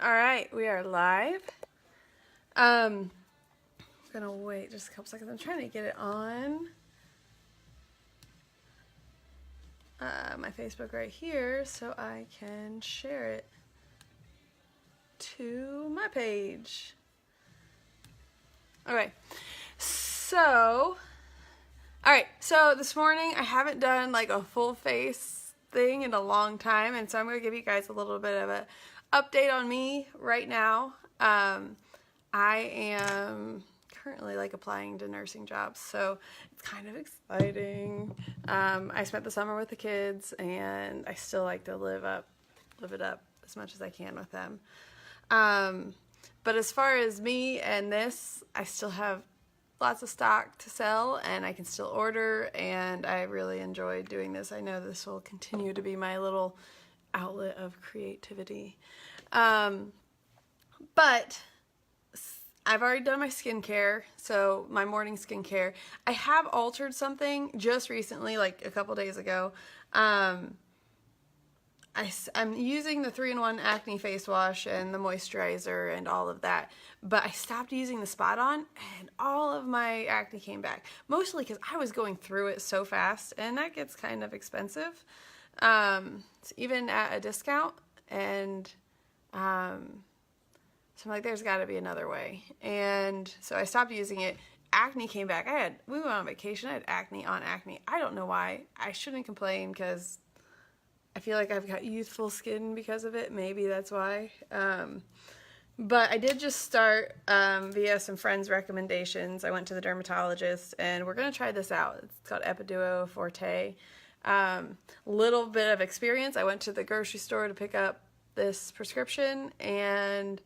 All right, we are live. I'm gonna wait just a couple seconds. I'm trying to get it on my Facebook right here so I can share it to my page. Okay, so this morning I haven't done like a full face thing in a long time, and so I'm gonna give you guys a little bit of a update on me right now. I am currently like applying to nursing jobs, so it's kind of exciting. I spent the summer with the kids, and I still like to live it up as much as I can with them. But as far as me and this, I still have lots of stock to sell, and I can still order, and I really enjoy doing this. I know this will continue to be my little outlet of creativity. But I've already done my skincare, so my morning skincare. I have altered something just recently, like a couple days ago. I'm using the 3-in-1 acne face wash and the moisturizer and all of that, but I stopped using the Spot On, and all of my acne came back. Mostly because I was going through it so fast, and that gets kind of expensive. It's even at a discount, and so I'm like, there's got to be another way. And so I stopped using it. Acne came back. We went on vacation. I had acne on acne. I don't know why. I shouldn't complain because I feel like I've got youthful skin because of it. Maybe that's why. But I did just start via some friends' recommendations. I went to the dermatologist, and we're going to try this out. It's called Epiduo Forte. Little bit of experience. I went to the grocery store to pick up this prescription, and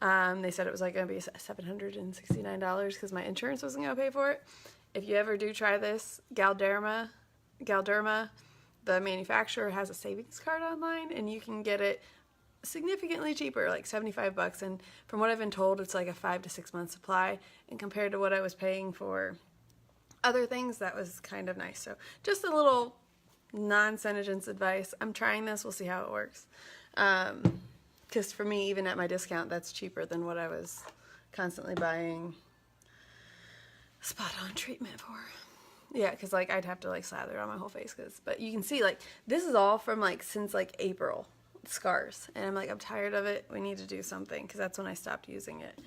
they said it was like going to be $769 because my insurance wasn't going to pay for it. If you ever do try this, Galderma, the manufacturer, has a savings card online, and you can get it significantly cheaper, like $75. And from what I've been told, it's like a 5 to 6 month supply. And compared to what I was paying for other things, that was kind of nice. So just a little non-Senegence advice. I'm trying this. We'll see how it works. Because for me, even at my discount, that's cheaper than what I was constantly buying Spot On treatment for. Yeah, because like I'd have to like slather it on my whole face. But you can see like this is all from like since like April, scars. And I'm like, I'm tired of it. We need to do something, because that's when I stopped using it.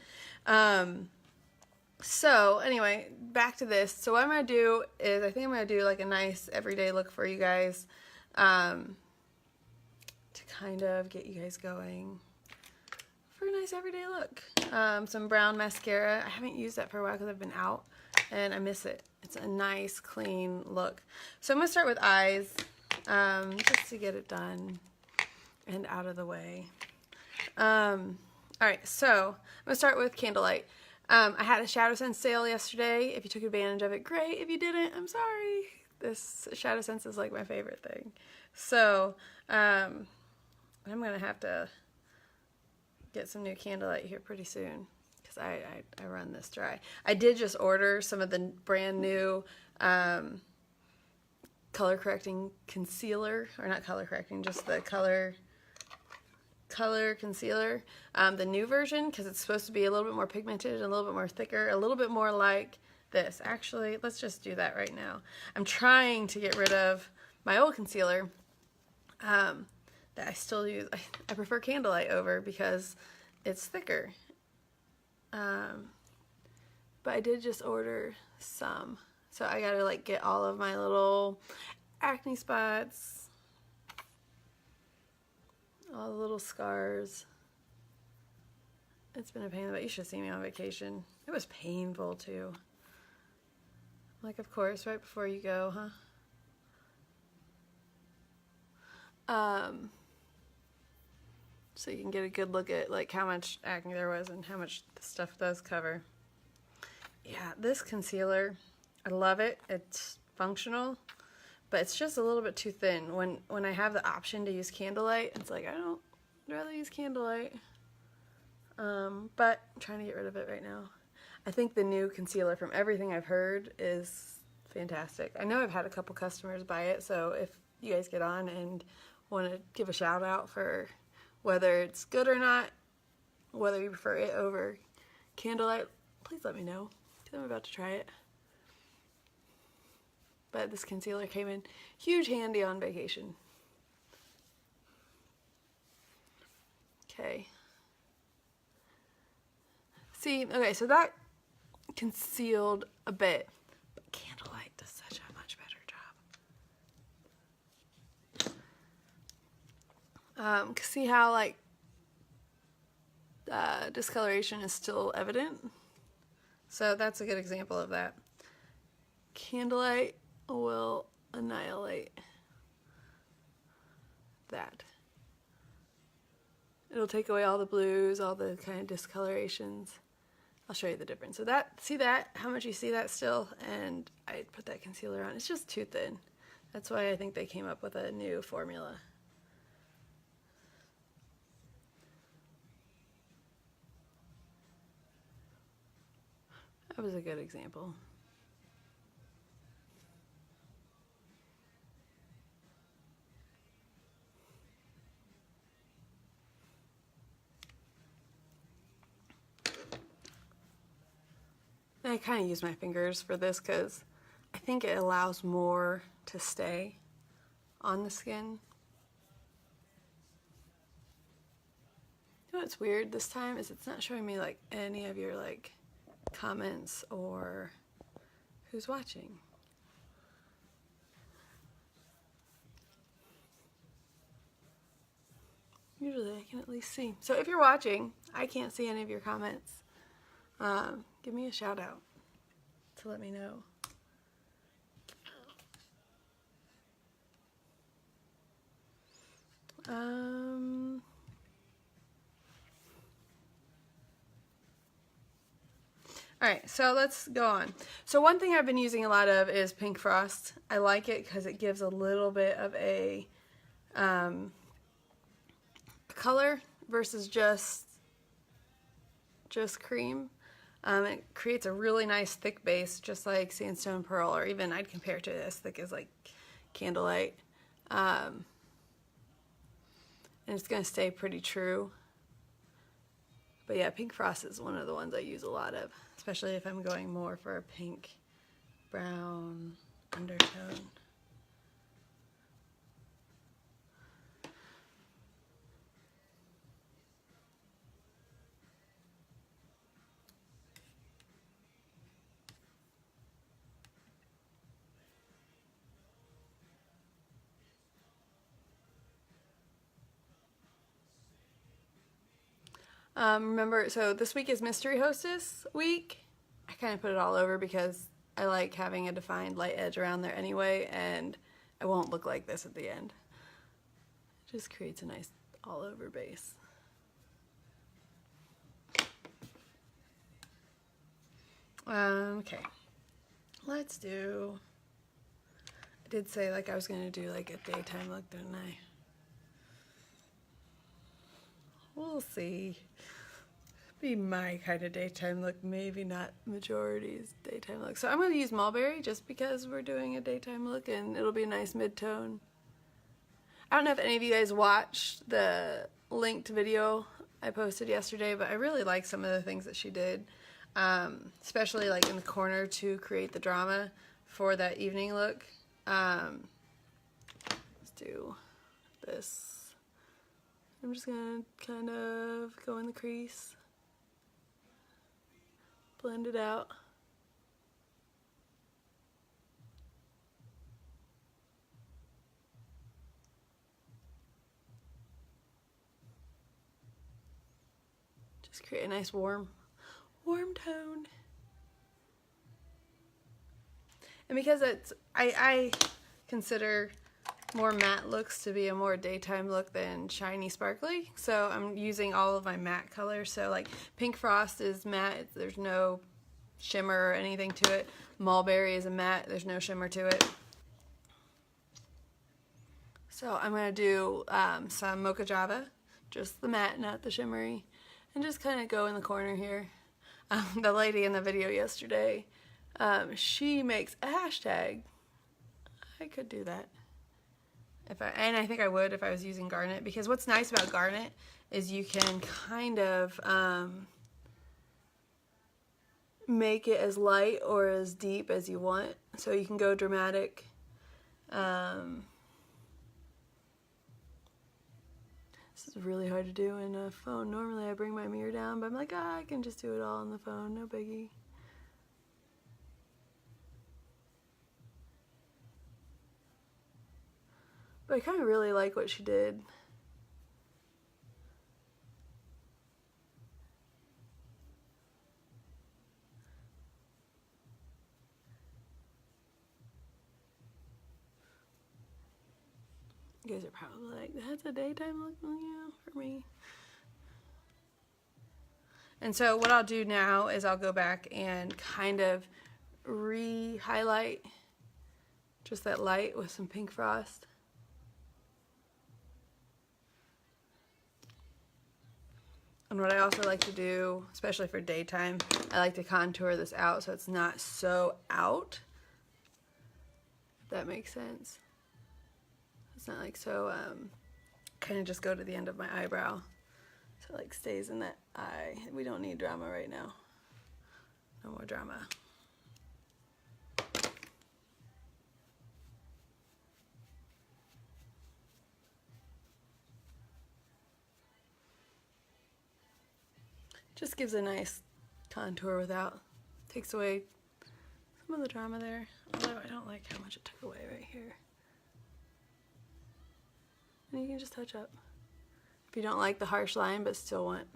So anyway, back to this. So what I'm going to do is I think I'm going to do like a nice everyday look for you guys. To kind of get you guys going for a nice everyday look. Some brown mascara. I haven't used that for a while because I've been out and I miss it. It's a nice clean look. So I'm going to start with eyes, just to get it done and out of the way. Alright, so I'm going to start with Candlelight. I had a Shadow Sense sale yesterday. If you took advantage of it, great. If you didn't, I'm sorry. This Shadow Sense is like my favorite thing. So, I'm going to have to get some new Candlelight here pretty soon, because I run this dry. I did just order some of the brand new color correcting concealer, or not color correcting, just the color concealer, the new version, because it's supposed to be a little bit more pigmented and a little bit more thicker, a little bit more like this. Actually, let's just do that right now. I'm trying to get rid of my old concealer that I still use. I prefer Candlelight over because it's thicker. But I did just order some. So I gotta like get all of my little acne spots, all the little scars. It's been a pain, but you should see me on vacation. It was painful too. Like, of course, right before you go, huh? So you can get a good look at like how much acne there was and how much the stuff does cover. Yeah, this concealer, I love it. It's functional, but it's just a little bit too thin. When I have the option to use Candlelight, it's like, I'd rather use Candlelight. But I'm trying to get rid of it right now. I think the new concealer, from everything I've heard, is fantastic. I know I've had a couple customers buy it, so if you guys get on and want to give a shout out for whether it's good or not, whether you prefer it over candlelight, please let me know, because I'm about to try it. But this concealer came in huge handy on vacation. Okay. See, okay, so that concealed a bit, but candlelight does such a much better job. See how like discoloration is still evident? So that's a good example of that. Candlelight will annihilate that. It'll take away all the blues, all the kind of discolorations. I'll show you the difference. So that, see that? How much you see that still? And I put that concealer on. It's just too thin. That's why I think they came up with a new formula. That was a good example. I kind of use my fingers for this because I think it allows more to stay on the skin. You know what's weird this time is it's not showing me like any of your like comments or who's watching. Usually I can at least see. So if you're watching, I can't see any of your comments. Give me a shout out to let me know. Alright, so let's go on. So one thing I've been using a lot of is Pink Frost. I like it because it gives a little bit of a color versus just cream. It creates a really nice thick base, just like Sandstone Pearl, or even I'd compare it to as thick as like Candlelight. And it's going to stay pretty true. But yeah, Pink Frost is one of the ones I use a lot of, especially if I'm going more for a pink, brown undertone. Remember, so this week is Mystery Hostess week. I kind of put it all over because I like having a defined light edge around there anyway, and I won't look like this at the end. It just creates a nice all over base. Okay, let's do, I did say like I was going to do like a daytime look, didn't I? We'll see. Be my kind of daytime look, maybe not majority's daytime look. So I'm going to use Mulberry just because we're doing a daytime look and it'll be a nice mid-tone. I don't know if any of you guys watched the linked video I posted yesterday, but I really like some of the things that she did, especially like in the corner to create the drama for that evening look. Let's do this. I'm just going to kind of go in the crease, blend it out. Just create a nice warm tone. And because it's, I consider more matte looks to be a more daytime look than shiny sparkly, so I'm using all of my matte colors. So like Pink Frost is matte, there's no shimmer or anything to it. Mulberry is a matte, there's no shimmer to it. So I'm going to do some Mocha Java, just the matte, not the shimmery, and just kind of go in the corner here. The lady in the video yesterday, she makes a hashtag. I could do that. And I think I would if I was using garnet, because what's nice about garnet is you can kind of make it as light or as deep as you want. So you can go dramatic. This is really hard to do in a phone. Normally I bring my mirror down, but I'm like, I can just do it all on the phone, no biggie. But I kind of really like what she did. You guys are probably like, that's a daytime look. Well, yeah, for me. And so what I'll do now is I'll go back and kind of re-highlight just that light with some pink frost. And what I also like to do, especially for daytime, I like to contour this out so it's not so out. If that makes sense. It's not like so, kind of just go to the end of my eyebrow. So it like stays in that eye. We don't need drama right now. No more drama. Just gives a nice contour without, takes away some of the drama there. Although I don't like how much it took away right here. And you can just touch up. If you don't like the harsh line but still want.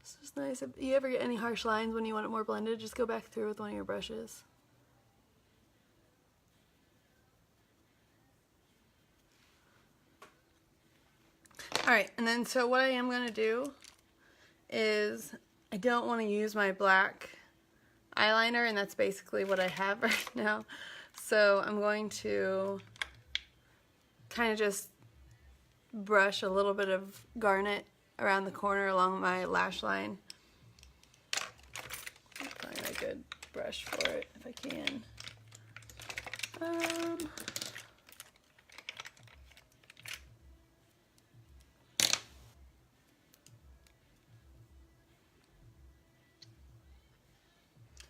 This is nice. If you ever get any harsh lines when you want it more blended, just go back through with one of your brushes. Alright, and then so what I am going to do is I don't want to use my black eyeliner, and that's basically what I have right now. So I'm going to kind of just brush a little bit of garnet around the corner along my lash line. Find a good brush for it if I can.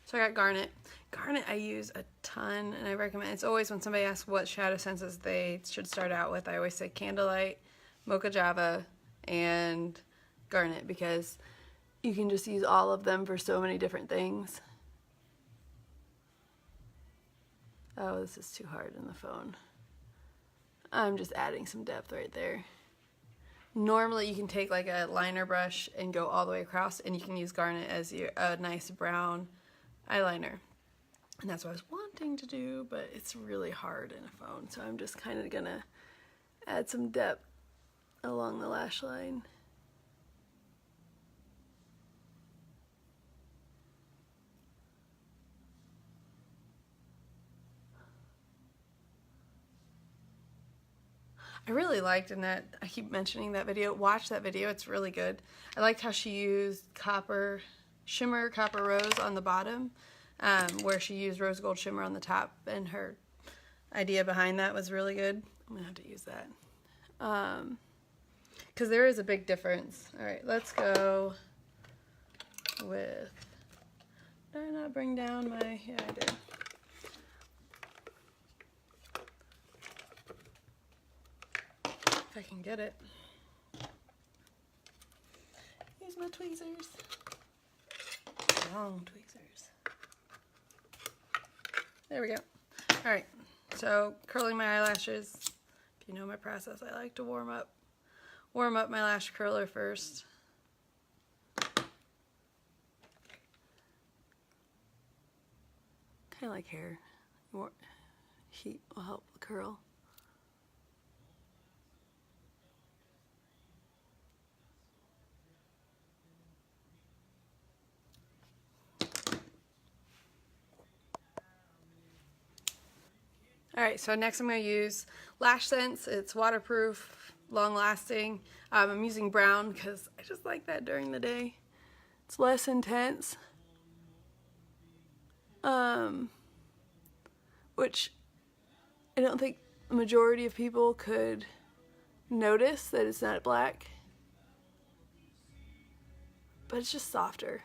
So I got garnet. Garnet I use a ton, and I recommend, it's always when somebody asks what shadow senses they should start out with, I always say Candlelight, Mocha Java, and garnet, because you can just use all of them for so many different things. Oh, this is too hard in the phone. I'm just adding some depth right there. Normally you can take like a liner brush and go all the way across, and you can use garnet as a nice brown eyeliner. And that's what I was wanting to do, but it's really hard in a phone, so I'm just kind of gonna add some depth along the lash line. I really liked, in that, I keep mentioning that video, watch that video, it's really good. I liked how she used shimmer copper rose on the bottom, where she used rose gold shimmer on the top, and her idea behind that was really good. I'm gonna have to use that. Because there is a big difference. Alright, let's go with, did I not bring down my, yeah I did. If I can get it. Use my tweezers. Long tweezers. There we go. Alright, so curling my eyelashes. If you know my process, I like to warm up my lash curler first. Kind of like hair. More heat will help the curl. Alright, so next I'm going to use Lash Sense. It's waterproof, long lasting. I'm using brown because I just like that during the day. It's less intense. Which I don't think the majority of people could notice that it's not black. But it's just softer.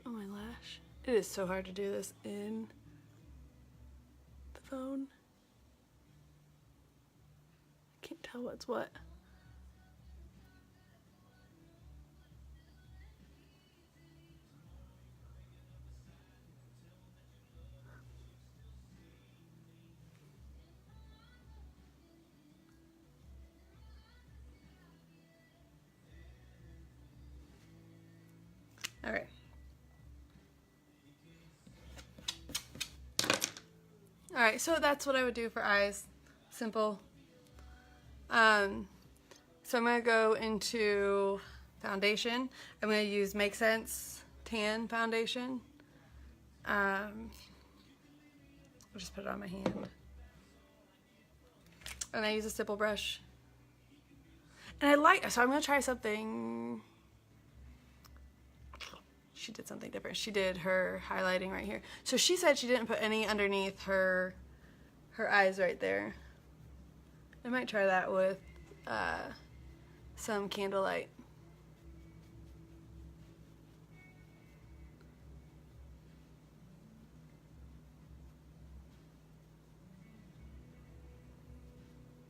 Oh, my lash. It is so hard to do this in the phone. I can't tell what's what. All right. All right, so that's what I would do for eyes. Simple. So I'm going to go into foundation. I'm going to use Make Sense Tan Foundation. I'll just put it on my hand. And I use a stipple brush. And so I'm going to try something. She did something different. She did her highlighting right here. So she said she didn't put any underneath her eyes right there. I might try that with some Candlelight.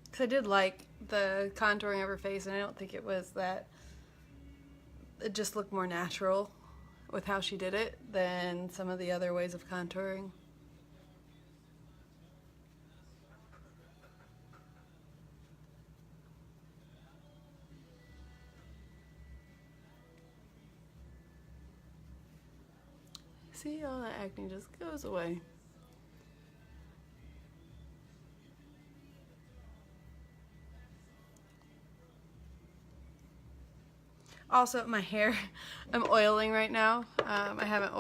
Because I did like the contouring of her face, and I don't think it was that. It just looked more natural with how she did it than some of the other ways of contouring. See, all that acne just goes away. Also, my hair, I'm oiling right now. I haven't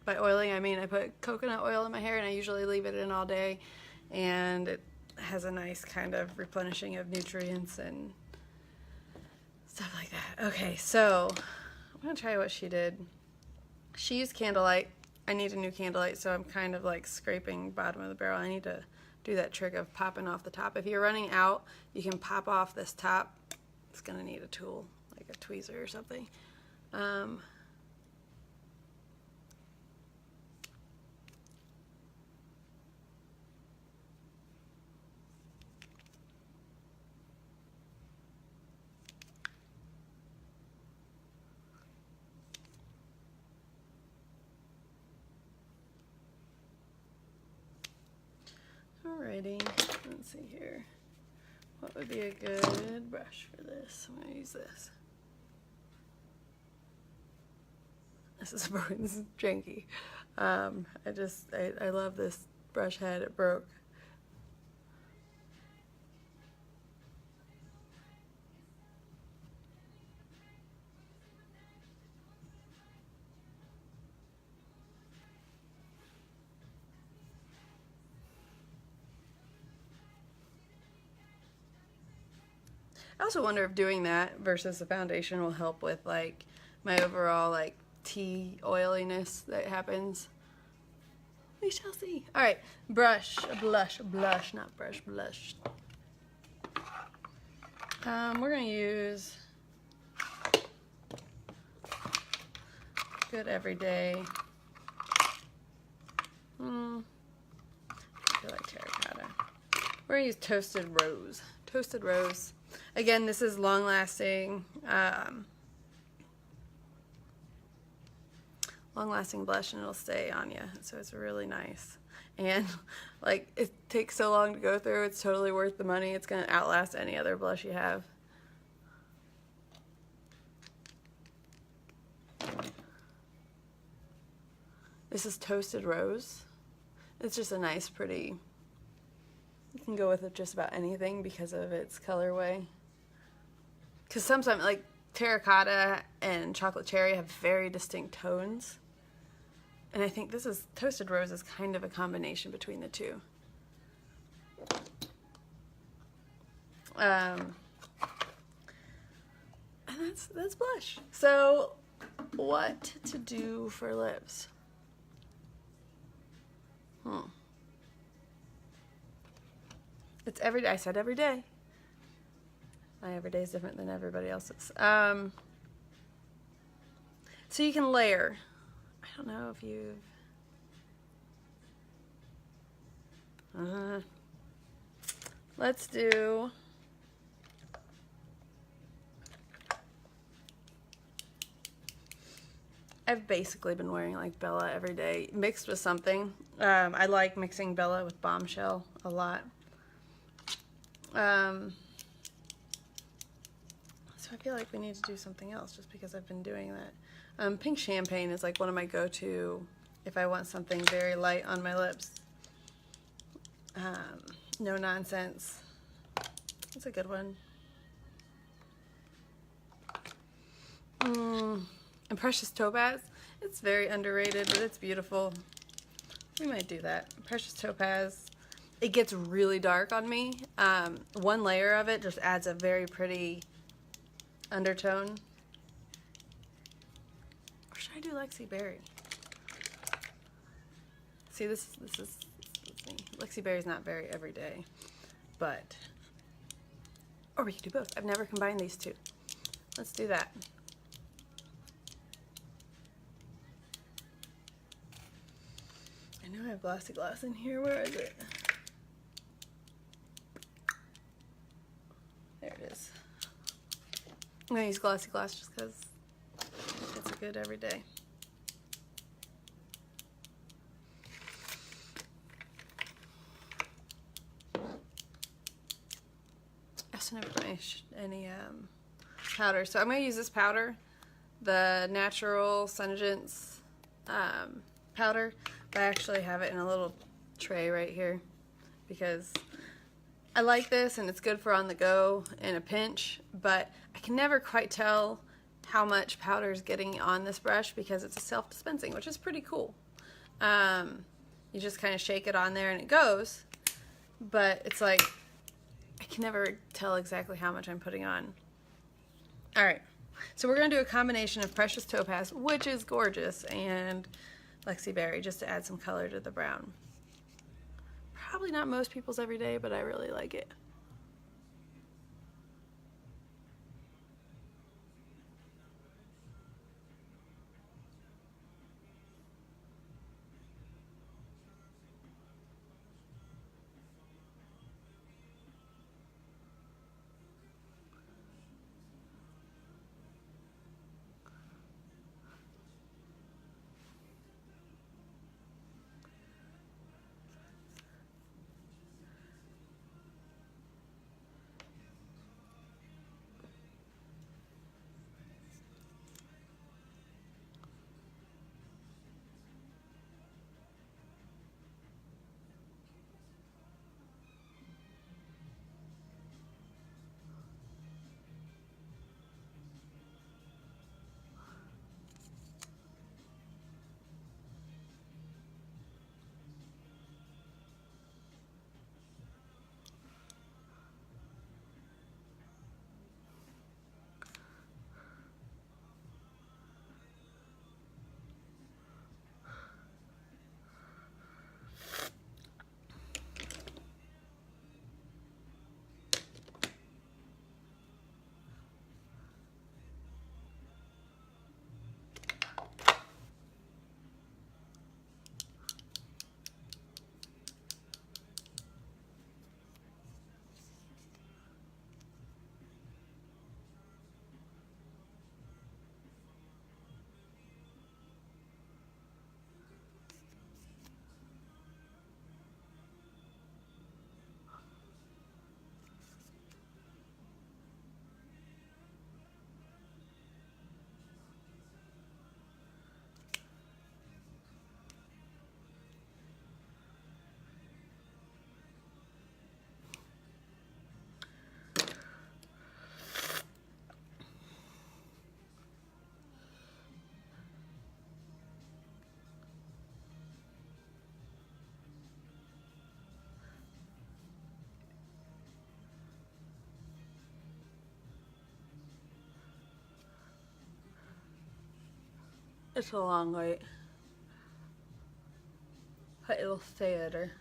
by oiling I mean I put coconut oil in my hair, and I usually leave it in all day, and it has a nice kind of replenishing of nutrients and stuff like that. Okay, so I'm gonna try what she did. She used Candlelight. I need a new Candlelight, so I'm kind of like scraping bottom of the barrel. I need to do that trick of popping off the top. If you're running out, you can pop off this top. It's gonna need a tool, like a tweezer or something. Alrighty, let's see here. What would be a good brush for this? I'm gonna use this. This is broken. This is janky. I love this brush head. It broke. I also wonder if doing that versus the foundation will help with like my overall like tea oiliness that happens. We shall see. All right, blush, not brush, blush. We're gonna use good everyday. I feel like terracotta. We're gonna use Toasted Rose. Toasted Rose. Again, this is long lasting. Long lasting blush, and it'll stay on you, so it's really nice. And like, it takes so long to go through, it's totally worth the money. It's gonna outlast any other blush you have. This is Toasted Rose. It's just a nice, pretty, can go with just about anything because of its colorway. Because sometimes, like, terracotta and chocolate cherry have very distinct tones. And I think this is, Toasted Rose is kind of a combination between the two. And that's blush. So, what to do for lips? It's every day. I said every day. My every day is different than everybody else's. So you can layer. I don't know if you've... let's do... I've basically been wearing like Bella every day, mixed with something. I like mixing Bella with Bombshell a lot. So I feel like we need to do something else just because I've been doing that. Pink Champagne is like one of my go-to if I want something very light on my lips. No Nonsense. That's a good one. And Precious Topaz. It's very underrated, but it's beautiful. We might do that. Precious Topaz. It gets really dark on me. One layer of it just adds a very pretty undertone. Or should I do Lexi Berry? See, this is me. Lexi Berry's not very everyday, but... Or we could do both. I've never combined these two. Let's do that. I know I have Glossy Gloss in here. Where is it? There it is. I'm going to use Glossy Gloss just because it's a good everyday. I also never put any powder. So I'm going to use this powder, the Natural Sungence powder. I actually have it in a little tray right here because I like this and it's good for on the go in a pinch, but I can never quite tell how much powder is getting on this brush because it's a self-dispensing, which is pretty cool. You just kind of shake it on there and it goes, but it's like I can never tell exactly how much I'm putting on. Alright, so we're going to do a combination of Precious Topaz, which is gorgeous, and Lexi Berry, just to add some color to the brown. Probably not most people's everyday, but I really like it. It's a long wait. But it'll stay better.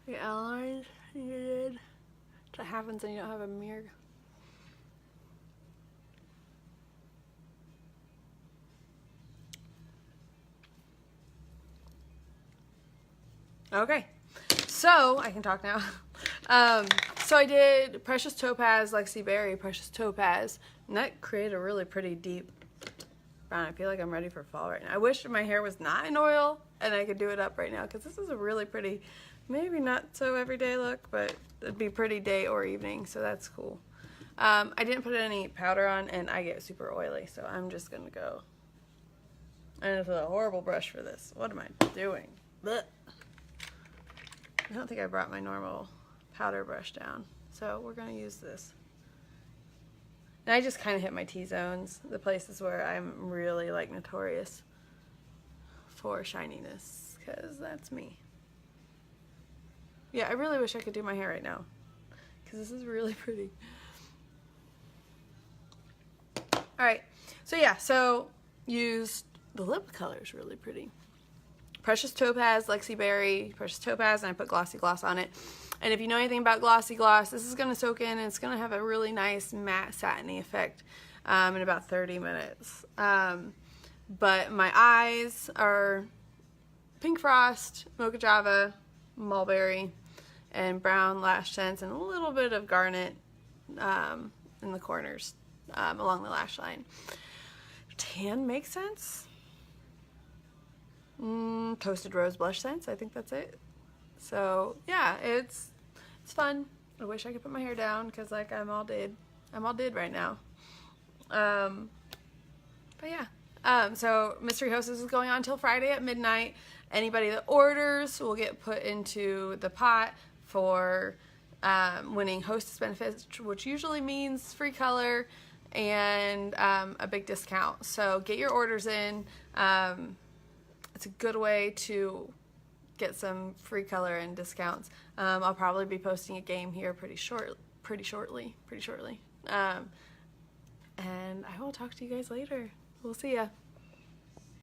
The outlines you did. What happens when you don't have a mirror? Okay, so I can talk now. So I did Precious Topaz, Lexi Berry, Precious Topaz, and that created a really pretty deep brown. I feel like I'm ready for fall right now. I wish my hair was not in oil and I could do it up right now because this is a really pretty, maybe not so everyday look, but it'd be pretty day or evening, so that's cool. I didn't put any powder on and I get super oily, so I'm just gonna go. And it's a horrible brush for this. What am I doing? Blech. I don't think I brought my normal powder brush down, so we're gonna use this. And I just kind of hit my T-zones, the places where I'm really like notorious for shininess, because that's me. Yeah, I really wish I could do my hair right now, because this is really pretty. Alright, so yeah, so used the lip color is really pretty. Precious Topaz, Lexi Berry, Precious Topaz, and I put Glossy Gloss on it. And if you know anything about Glossy Gloss, this is going to soak in and it's going to have a really nice matte satiny effect in about 30 minutes. But my eyes are Pink Frost, Mocha Java, Mulberry, and brown lash tints, and a little bit of garnet in the corners along the lash line. Tan makes sense. Toasted Rose blush scents, I think that's it. So yeah, it's fun. I wish I could put my hair down because like I'm all did right now. But yeah, so Mystery Hostess is going on till Friday at midnight. Anybody that orders will get put into the pot for winning Hostess benefits, which usually means free color and a big discount. So get your orders in. It's a good way to get some free color and discounts. I'll probably be posting a game here pretty shortly. And I will talk to you guys later. We'll see ya.